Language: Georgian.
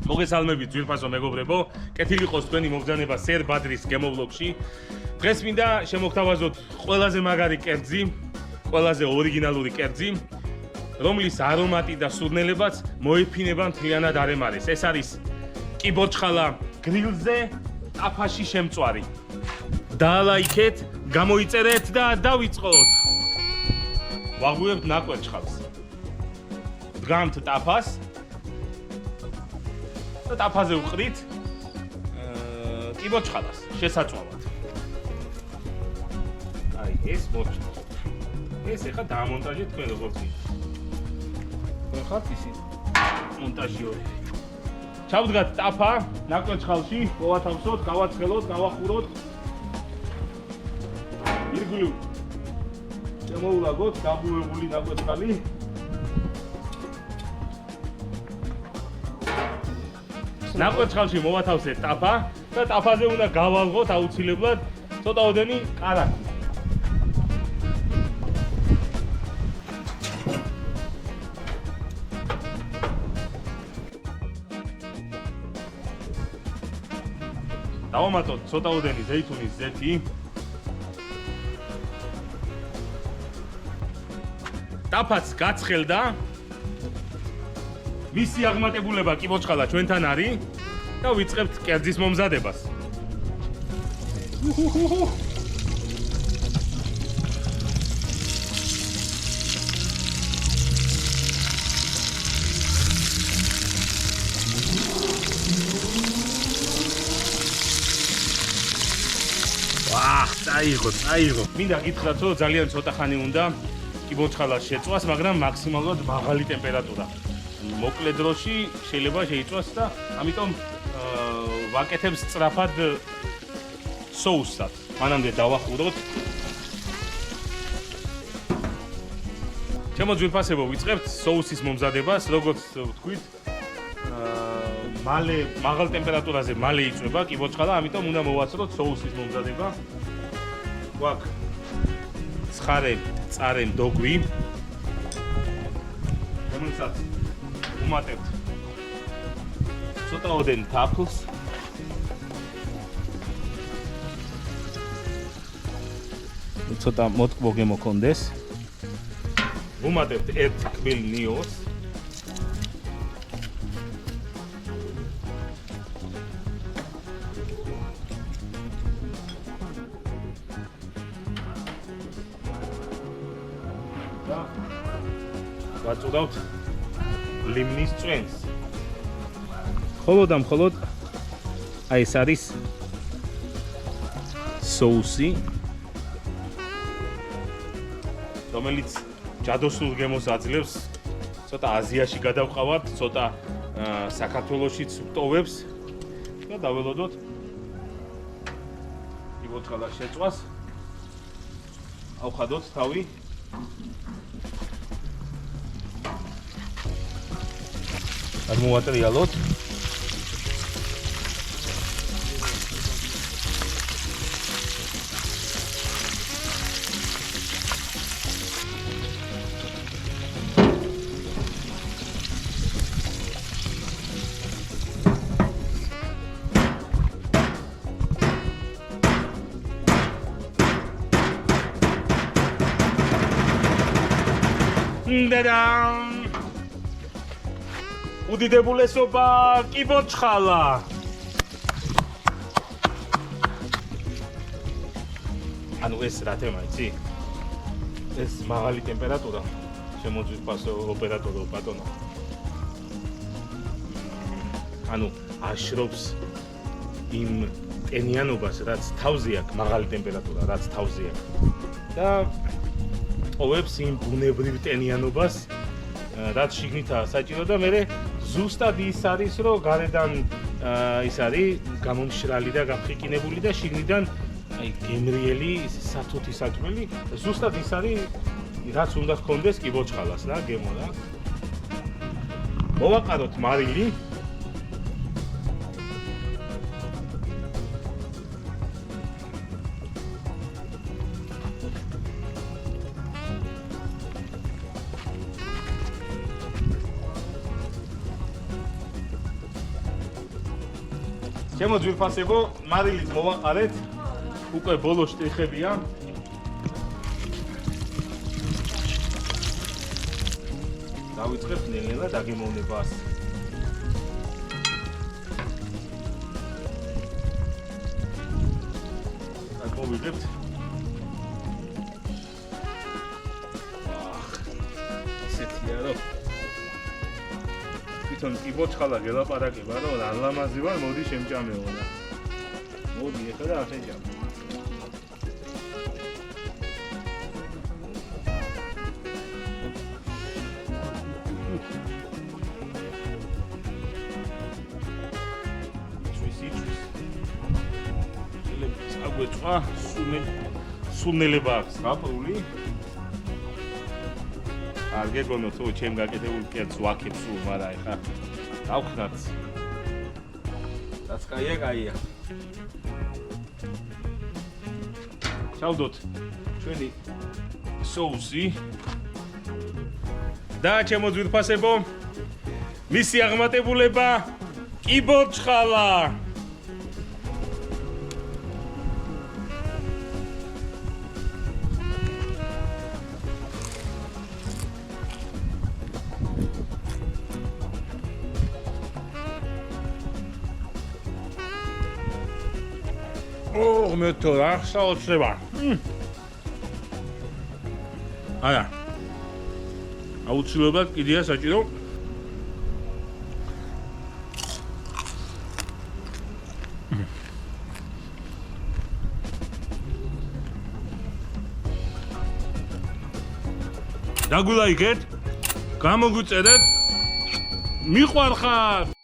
მოგესალმებით ძვირფასო მეგობრებო, კეთილი იყოს თქვენი მოგზაურობა სერ ბადრის გემოვლოგში. დღეს მინდა შემოგთავაზოთ ყველაზე მაგარი კერძი, ყველაზე ორიგინალური კერძი, რომლის არომატი და სურნელებაც მოეფინება მთლიანად არემარეს. ეს არის კიბოჩხალა გრილზე ტაფაში შემწვარი. დაალაიქეთ, გამოიწერეთ და დავიწყოთ. ვაღვიებთ ნაკვერჩხალს. დგამთ ტაფას. და ტაფაზე ვყრით კიბოჩხალას შესაწვავად. აი ეს მოჩვენე. ეს ახლა დაამონტაჟეთ თქვენ როგორც ის. ხართ ისი მონტაჟიორი. ჩავდგათ ტაფა ნაკვერჩხალში, მოვათავსოთ, გავაცხელოთ, გავახუროთ. ირგვლივ შემოულაგოთ გაბუებული ნაკვერჩხალი. ნაკვერჩხალში მოვათავსეთ ტაფა და ტაფაზე უნდა გავალღოთ აუცილებლად ცოტაოდენი კარაქი. დავამატოთ ცოტაოდენი ზეითუნის ზეთი. ტაფაც გაცხელდა. მისი აღმატებულება კიბოჩხალა ჩვენთან არის და ვიწყებთ კერძის მომზადებას. წაიღო. მინდა გითხრათ, რომ ძალიან ცოტა ხანი უნდა კიბოჩხალას შეწვას, მაგრამ მაქსიმალურად მაღალი ტემპერატურა. მოკლე დროში შეიძლება შეიწვას და ამიტომ ვაკეთებ სწრაფად სოუსად. მანამდე დავახუროთ. ჩემო ძვირფასებო, ვიწყებთ სოუსის მომზადებას, როგორც ვთქვით, მალე მაღალ ტემპერატურაზე მალე იწვება კიბოჩხალა, ამიტომ უნდა მოვაცროთ სოუსის მომზადება. გვაქვს ცხარე მწარე მდოგვი, რომელსაც ვუმატებთ ცოტაოდენ თაფლს. ცოტა მოტკბო გემოქონდეს. ვუმატებთ ერთ კბილ ნიოს. ვაწუდავთ ლიმნის წვენს. მხოლოდ აი ეს არის სოუსი, რომელიც ჯადოსნურ გემოს აძლევს. ცოტა აზიაში გადავყავართ, ცოტა საქართველოშიც ვტოვებს და დაველოდოთ კიბოჩხალას შეწვას. ავხადოთ თავი. აღმოვატრიალოთ. დადამ უდიდებულესობა კიბოჩხალა. ანუ ეს რა თემა იცი? ეს მაღალი ტემპერატურა შემოძვირფასო ოპერატორო ბატონო. ანუ აშრობს იმ ტენიანობას, რაც თავზე აქვს, მაღალი ტემპერატურა, რაც თავზე აქვს. და ოვებს იმ ბუნებრივ ტენიანობას, რაც შიგნითაა საჭირო და მე ზუსტად ის არის, რომ გარედან ის არის გამომშრალი და გაფრიკინებული და შიგნიდან აი გემრიელი სათუთი საჭმელი, ზუსტად ის არის, რაც უნდა გქონდეს კიბოჩხალას რა, გემო რა. მოვაყაროთ მარილი. ჩემო ძვირფასებო, მარილით მოვაყარეთ. უკვე ბოლო შტრიხებია. დავიწყებ ნელ-ნელა დაგემოვნებას. აქ მოვიღებთ. ისეთია რომ თვითონ კიბოჩხალა გელაპარაკება რომ რა ლამაზი ვარ, მოდი შემჭამეო და. მოდი ეხლა და აღეჯამე. გვეწვა სუნელება აქვს გაპრული არ გეგონოთ თუ ჩემ გაკეთებულ კერძს ვაქებ სულ მაგრამ ეხა დავხნათ რაც კაია ჩავდოთ ჩვენი соуსი და ჩემო ძვირფასებო მისი აღმატებულება კიბოჩხალა მე თუ რა ხსაოცება. არა. აუცილებლად კიდეა საჭირო. დაგვილაიქეთ, გამოგვიწერეთ, მიყვარხართ.